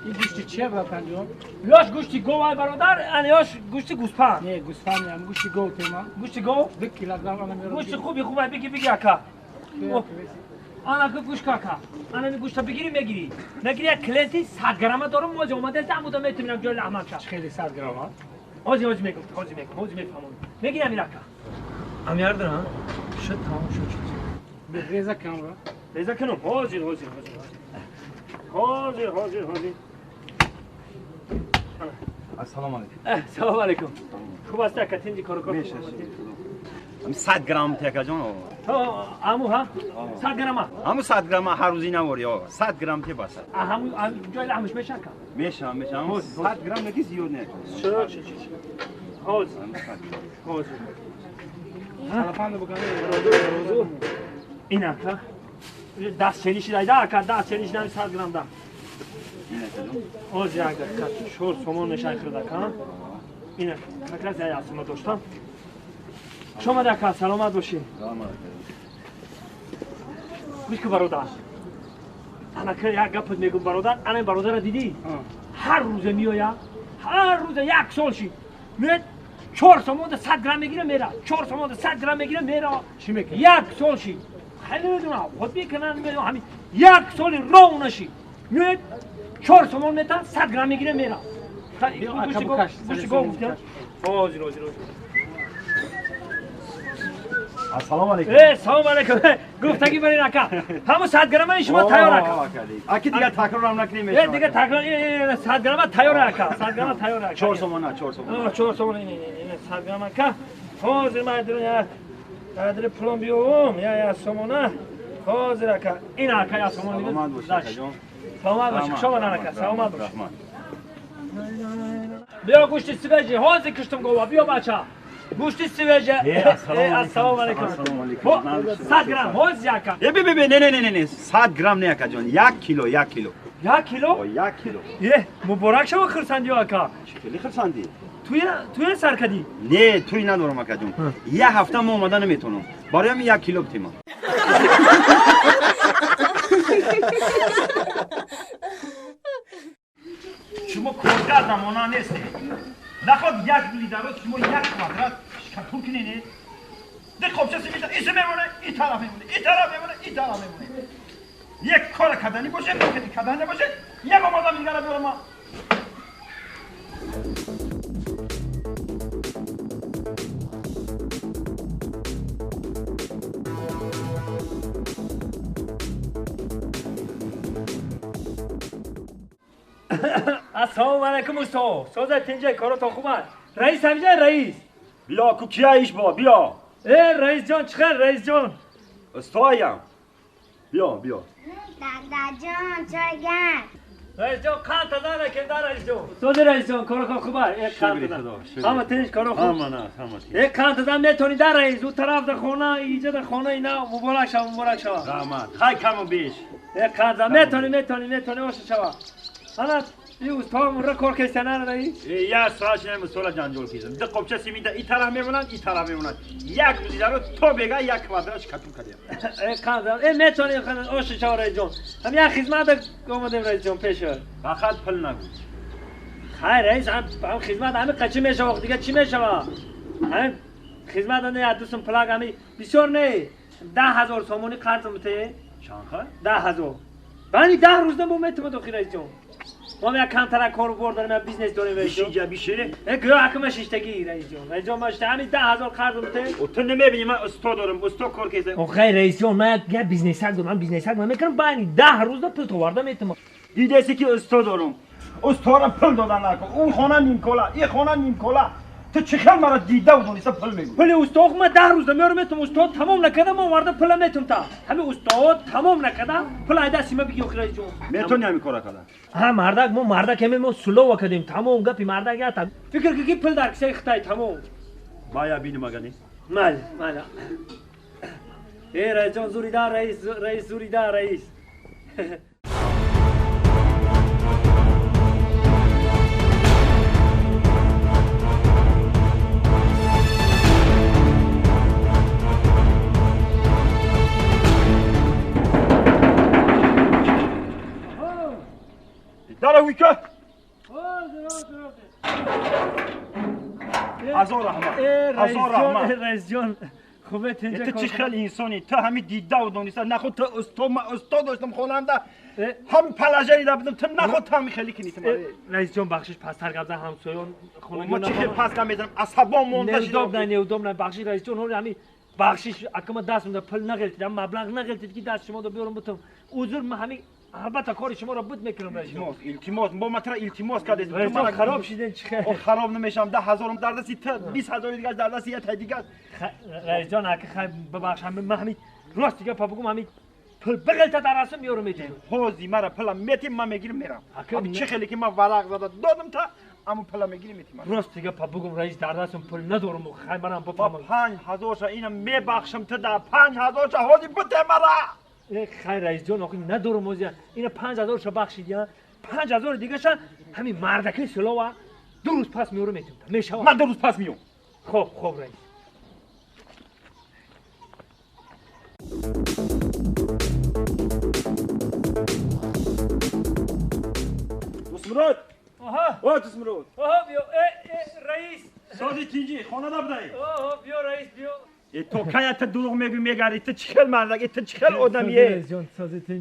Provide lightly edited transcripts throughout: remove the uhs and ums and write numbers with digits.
این گوشتی چیه برادر جان؟ یاش گوشتی گوه برادر یاش گوشتی گوسپند. نه گوسفند هم گوشتی گو تیما. گوشتی گو؟ 2 کیلوگرم انا میرم. گوشتی خوبه بگی اکا. آنا که گوش کاکا. آنا می گوشتا بگیری میگیری. نگیری کلنتی 100 گرم دارم موزه اومده زمودا میتونم جای احمد شم. خیلی 100 گرم ها. حاجی میگم میگی امیرکا امیر دارم شد تمام شد به ریزه کنم را ریزه کنم حاضر السلام علیکم. سلام علیکم خوب است که تینجی کارو کنی هم 100 گرم تکه جان. امو ها 100 گرم همون 100 گرم هر روزی نواری آقا. 100 گرم تی بس. هم جای لحمش میشه که میشه 100 گرم نگی زیاد نه. چه حاضر تلفن بکنه اینا که دست چنیشی دایده که دست چنیش نمی 100 گرم ده حاضر اگر که شور سومون نشای کرده که اینا که زیاد اسما داشتم شما دکا سلامت باشین گوش که برادر انا که یک گپت میگم برادر انا برادر را دیدی هر روز میآید هر روز 1 سال شی میاد 4 سومون 100 گرم میگیره میره 4 سومون 100 گرم میگیره میره چی میکنه 1 سال شی خیلی میدونم خود میکنن میدونم همین 1 سال رو نشی میاد 4 سومون میتن 100 گرم میگیره میره گوشتی گفتم حاضر السلام علیکم. سلام علیکم گفتگی برین اکا همون 100 گرم شما تیار اکا اکی دیگه تکرار هم نکنیم. دیگه تکرار 100 گرم تیار اکا 100 گرم تیار اکا 4 سومون 4 سومون این 100 گرم اکا حاضر مادر یا در پلم بیوم یا سومونه حاضر اکا این اکا یا سومون سلامت باشه جان. سلامت باشه شما اکا سلامت باشه بیا گوشت سویجی حاضر کشتم گوا بیا بچه گوشت سویجه السلام علیکم 100 گرم حاضر اکا نه 100 گرم نه اکا جان 1 کیلو 1 کیلو 1 کیلو 1 کیلو مبارک شما خرسندی اکا خیلی خرسندی. توی سر کدی نه توی ندارم اکا جان. یه هفته ما اومدن نمیتونم برایم 1 کیلو بتیم. شما کارگر زمانه نیستی نخواد 1 لیتر رو شما 1 کوادرات شکر کنید ده خب چه میشه ایسه میمونه این طرف میمونه یک کار کردنی باشه که کردنی باشه یک آماده میگره بیارم ما السلام علیکم استاد سوزه تینجا کارو تا خوبه رئیس همینجا رئیس بیا کو کیا ایش با بیا رئیس جان چخیر رئیس جان استایم بیا دادا جان چای گرم رئیس جان قند تزاره که داره رئیس جان سوزه رئیس جان کارو خوبه یک قند تزاره همه تینج کارو خوب یک قند تزاره میتونی در رئیس اون طرف در خونه اینجا در خونه اینا مبارک شو رحمت خیلی کم و بیش یک قند تزاره میتونی باشه شوا انا این استاد را کار کردن رئیس یا ساعت نمی سولا جانجول کیزم ده قبچه سیمیده این طرف میمونن یک روزی دارو تو بگه 1 کوادراتش کتون کردیم قند میتونی خدمت اوش شوا رئیس جان هم یک خدمت اومدیم رئیس جان پیش فقط پل نگو خیر رئیس هم خدمت همه قچی میشه وقت دیگه چی میشه هم خدمت نه دوستم پلاگ همی بسیار نه 10,000 سومونی قرض میته چند 10,000 بانی 10 روز نمو میتونم تو رئیس جان ما یک کانتر کار برداریم یا بیزنس داریم رئیس جان بیشتره گروه حکم شیشتگی رئیس جان رئیس جان ماشته همین 10,000 قرض میته و تو نمیبینی من استاد دارم استاد کار کردم او خیر رئیس جان من یک بیزنس دارم من بیزنس میکنم بانی 10 روز پول تو وارد میتونم دیده سی که استاد دارم استادم پول دادن نکن اون خانه نیم کلا این خانه نیم کلا تو چخل مرا دیده و دونسته پل میگو پل استاد ما 10 روز میارم میتونم استاد تمام نکردم ما وارد پل میتونم تا همین استاد تمام نکردم پل ایده سیما بگی رئیس جان میتونی همین کارا کردن ها مردک ما سلو وکدیم تمام گپی مردک یا تا فکر کی پل در کسی خدای تمام بایا بینی مگنی مال رئیس جان زوری دار رئیس زوری دار رئیس داره ویکا هزار رحمت هزار رحمت رئیس جان خوبه اینجا تو چی خیلی انسانی تو همین دیده و دونیسته نخود تو استاد داشتم خواننده هم پلاژری دا بدم تو نخود تو همین خیلی کنی تو رئیس جان بخشش پستر قبضه همسایون خونه ما چی خیلی پس کم میزنم عصبان مونده شد نه بخشی رئیس جان همین بخشش اکما دست مونده پل نگرفتم مبلغ نگرفتید که دست شما رو بیارم بتم حضور من همین البته کار شما رو بود میکنم رئیس جان التماس با من التماس کردید رئیس جان خراب شدین چه خراب نمیشم 10,000 در دستی 20,000 دیگه در دستی یه دیگه رئیس جان اگه خیلی ببخشم من همین راست دیگه پا بگم همین پل بغلت در رسم میارم میتیم حوزی مرا پلم میتیم من میگیرم میرم همین چه خیلی که من ورق زده دادم تا اما پلم میگیرم میتیم راست دیگه پا بگم رئیس در دستم پل ندارم و خیلی منم بفهمم 5,000 تا اینم میبخشم تو در 5,000 تا حوزی بده مرا خیر رئیس جان آخه ندارم موزیا این 5,000 شو بخشید یا 5,000 دیگه شن همین مردکی سلوا 2 روز پس میارم میتیم میشه من 2 روز پس میام خوب رئیس دوستمراد آها دوستمراد بیا رئیس سازی تیجی خانه دا بدهی بیا رئیس بیا تو کایت دروغ میگری تو چخل مردک تو چخل آدمیه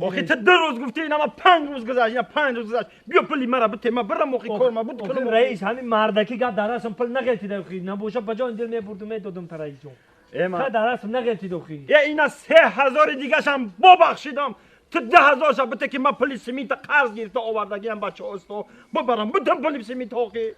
آخه تو 2 روز گفتی اینا ما 5 روز گذشت یا 5 روز گذشت بیا پلی مرا بده ما برم موقع کار ما بود کنم رئیس همین مردکی گپ در راسم پل نگرفتید اخی نبوشه بجا دل میبردم میدادم تا رئیس جان ایما در راسم نگرفتید اخی یا اینا 3,000 دیگه شم ببخشیدم تو 10,000 شب بده که من پلی سمیت قرض گرفته آوردگی هم بچه هستو ببرم بدم پلی سمیت آخه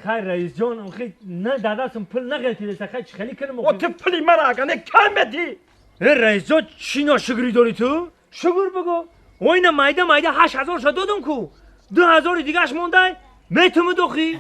خیر رئیس جان آخه نه در دستم پل نگرفتید خیلی خیلی کنم و تو پلی مرا اگه کم بدی رئیس جان چی ناشکری داری تو؟ شکر بگو و اینا مایده 8,000 شد دادم کو 2,000 دیگه اش مونده میتونم دوخی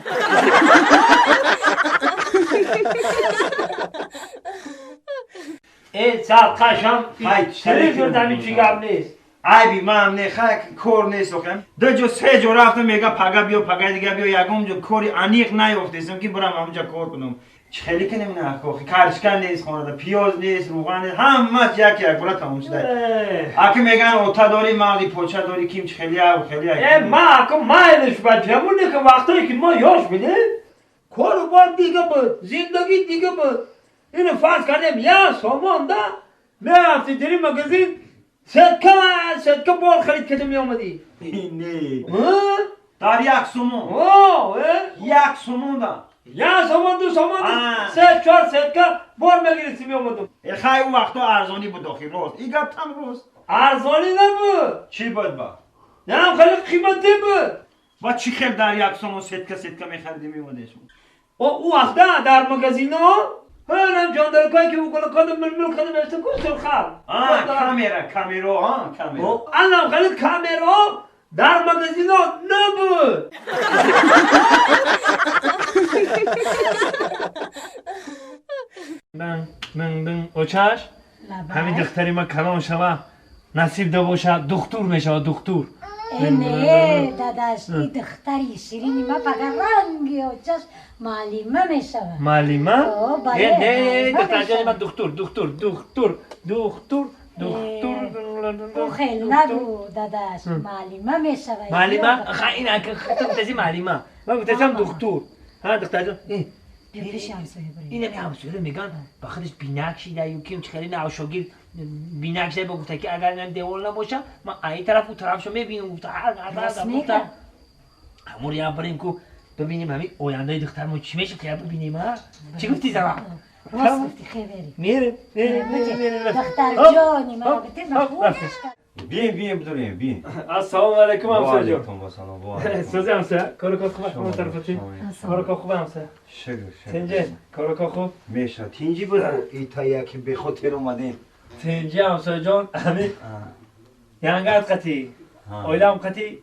ای سرقشم چلی جردمی چی گم نیست ای بی من نه خاک کور نیست اوکم 2 جو 3 جو رفتم میگه پگا بیا پگا دیگه بیا یکم جو کوری انیق نیافتم که برم همونجا کار کنم خیلی که نمی‌نه کوخی کارشکن نیست خونه پیاز نیست روغن نیست همه یک برا تموم شده اگه میگن اوتا داری مالی پوچا داری کیم خیلی ما اگه مایلش بچه‌مونه که وقتی که ما یاش میده کاروبار دیگه بود زندگی دیگه بود اینو فرض کردیم یا سامان ده میرفتی داری مگزین صدکه بار خرید کده میامدی نه در 1 سومون 1 سومون دا 1 سومون 2 سومون 3 4 صدکه بار میگیرستی میامدم خیلی اون وقتا ارزانی بود آخی روز این گپ هم روز ارزانی نبود چی بود با؟ نه خیلی قیمتی بود با چی خیلی در 1 سومون صدکه میخریدی میامدشون او وقتا در مگزینا هرم جاندرکایی که بکنه کدوم ململ کدوم اشته کسر خب کامیرا الان خیلی کامیرا در مگزینا نبود من اوچاش همین دختری ما کلام شوه نصیب ده باشه دختور میشه دختور نه داداش این دختری شیرینی ما فقط رنگی اوچاش معلمه میشه معلمه؟ نه دختر جانی من دختور او خیلی نگو داداش معلمه میشه معلمه؟ این اگه خطا بتازی معلمه من بتازم دختور ها دختر جان پیش همسایه بریم این همسایه میگن بخاطرش بینک شیده یا کیم خیلی نعشاگیر بینک شده بگفته که اگر این دیوار نباشه من این طرف و طرفشو میبینم گفته هر همون یه بریم که ببینیم همین آینده دخترمون چی میشه که ببینیم ها چی گفتی زمان راست گفتی خیلی میریم دختر جانی مرا بده مفهومش بین بدونیم بین السلام علیکم همسایه جان سلام سوزی همسایه کارو خوب شما طرفتی کارو خوب همسایه شکر تنجه کارو خوب میشه تینجی بود ایتایی که به خاطر اومدیم تنجه همسایه جان همین یانگات قتی اویلام قتی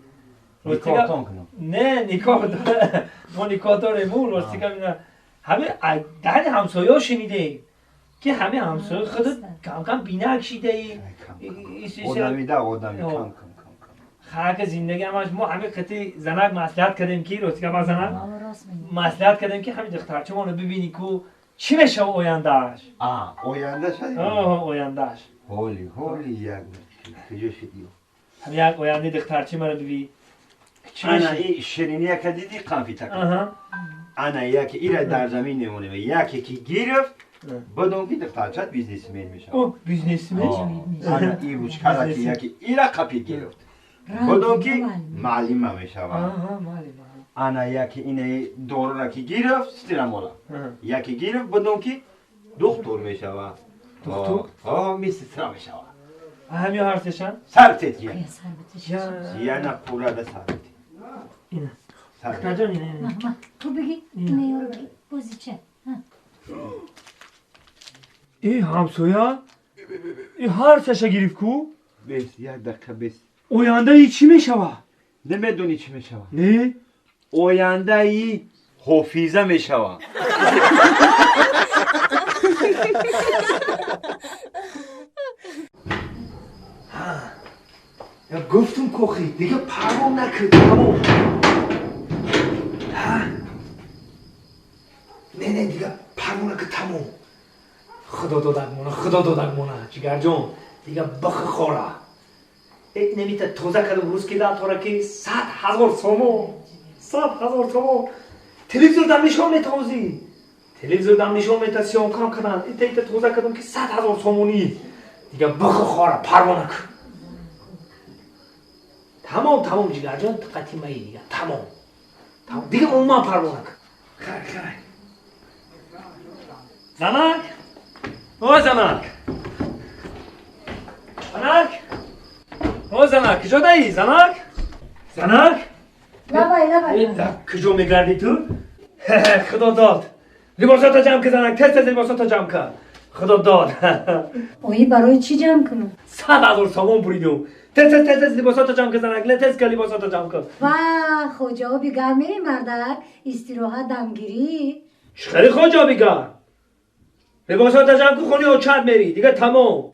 نکاح کنم نه نکاح داره ما نکاح داریم اون راستی که همه در همسایه ها شنیده که همه همسایه خودت کم بینک شیده آدمی کم خاک زندگی همش ما همه قطعی زنک مصلحت کردیم که راستی که ما زنک مصلحت کردیم که همین دخترچه ما رو ببینی که چی میشه آیندهش آیندهش آیندهش هولی یک کجا شدیو همین یک آینده دخترچه ما رو ببین انا این شیرینی که دیدی قنفی تکن آها انا یکی ایره در زمین نمونه و یکی که گرفت بدون که دفترچت بیزنسمن میشه او بیزنسمن انا ای بوچکره که یکی ایره قپی گرفت بدون که معلم میشه آها معلم انا یکی اینه دور را که گرفت ستیرم مولا یکی گرفت بدون که دکتر میشه دکتر؟ میشه سرا میشه همین حرفشن سرتت یه بیا سربتش یه نه پورا ده سرت اینه سرت نجان اینه ماما تو بگی اینه یارو بگی بازی چه ای همسویا ای حرفش گرفت کو بس یک دقیقه بس اوینده ای چی میشوه نمیدونی چی میشه نه آینده ای حافظه میشه یا گفتم کوخی دیگه پروا نکرد تمام نه دیگه پروا نکرد تمام خدا دادگمونه جگر جون دیگه بخ خوره نمیته توزه کدوم روز که داد تو که 100,000 سومو 100,000 سومو تلویزیون دم نشون میتازی تلویزیون دم نشون میتا سیون کام کنن ایتا توزه کدوم که 100,000 سومونی دیگه بخ خوره پروا نکرد تمام جگر جان قطیمه ای دیگه تمام دیگه اون پروا نکرد خیر زنک او زنک کجا دایی زنک لبای کجا میگردی تو خدا داد لباساتا جمع که زنک تست لباساتا جمع که خدا داد اوی برای چی جمع کنم 100,000 سامان بریدم تست لباساتا جمع که زنک تست که لباساتا جمع که و خوجا بیگر میری مردک استراحت دمگیری خیلی خوجا بیگر لباساتا جمع که خونی و چند میری دیگه تمام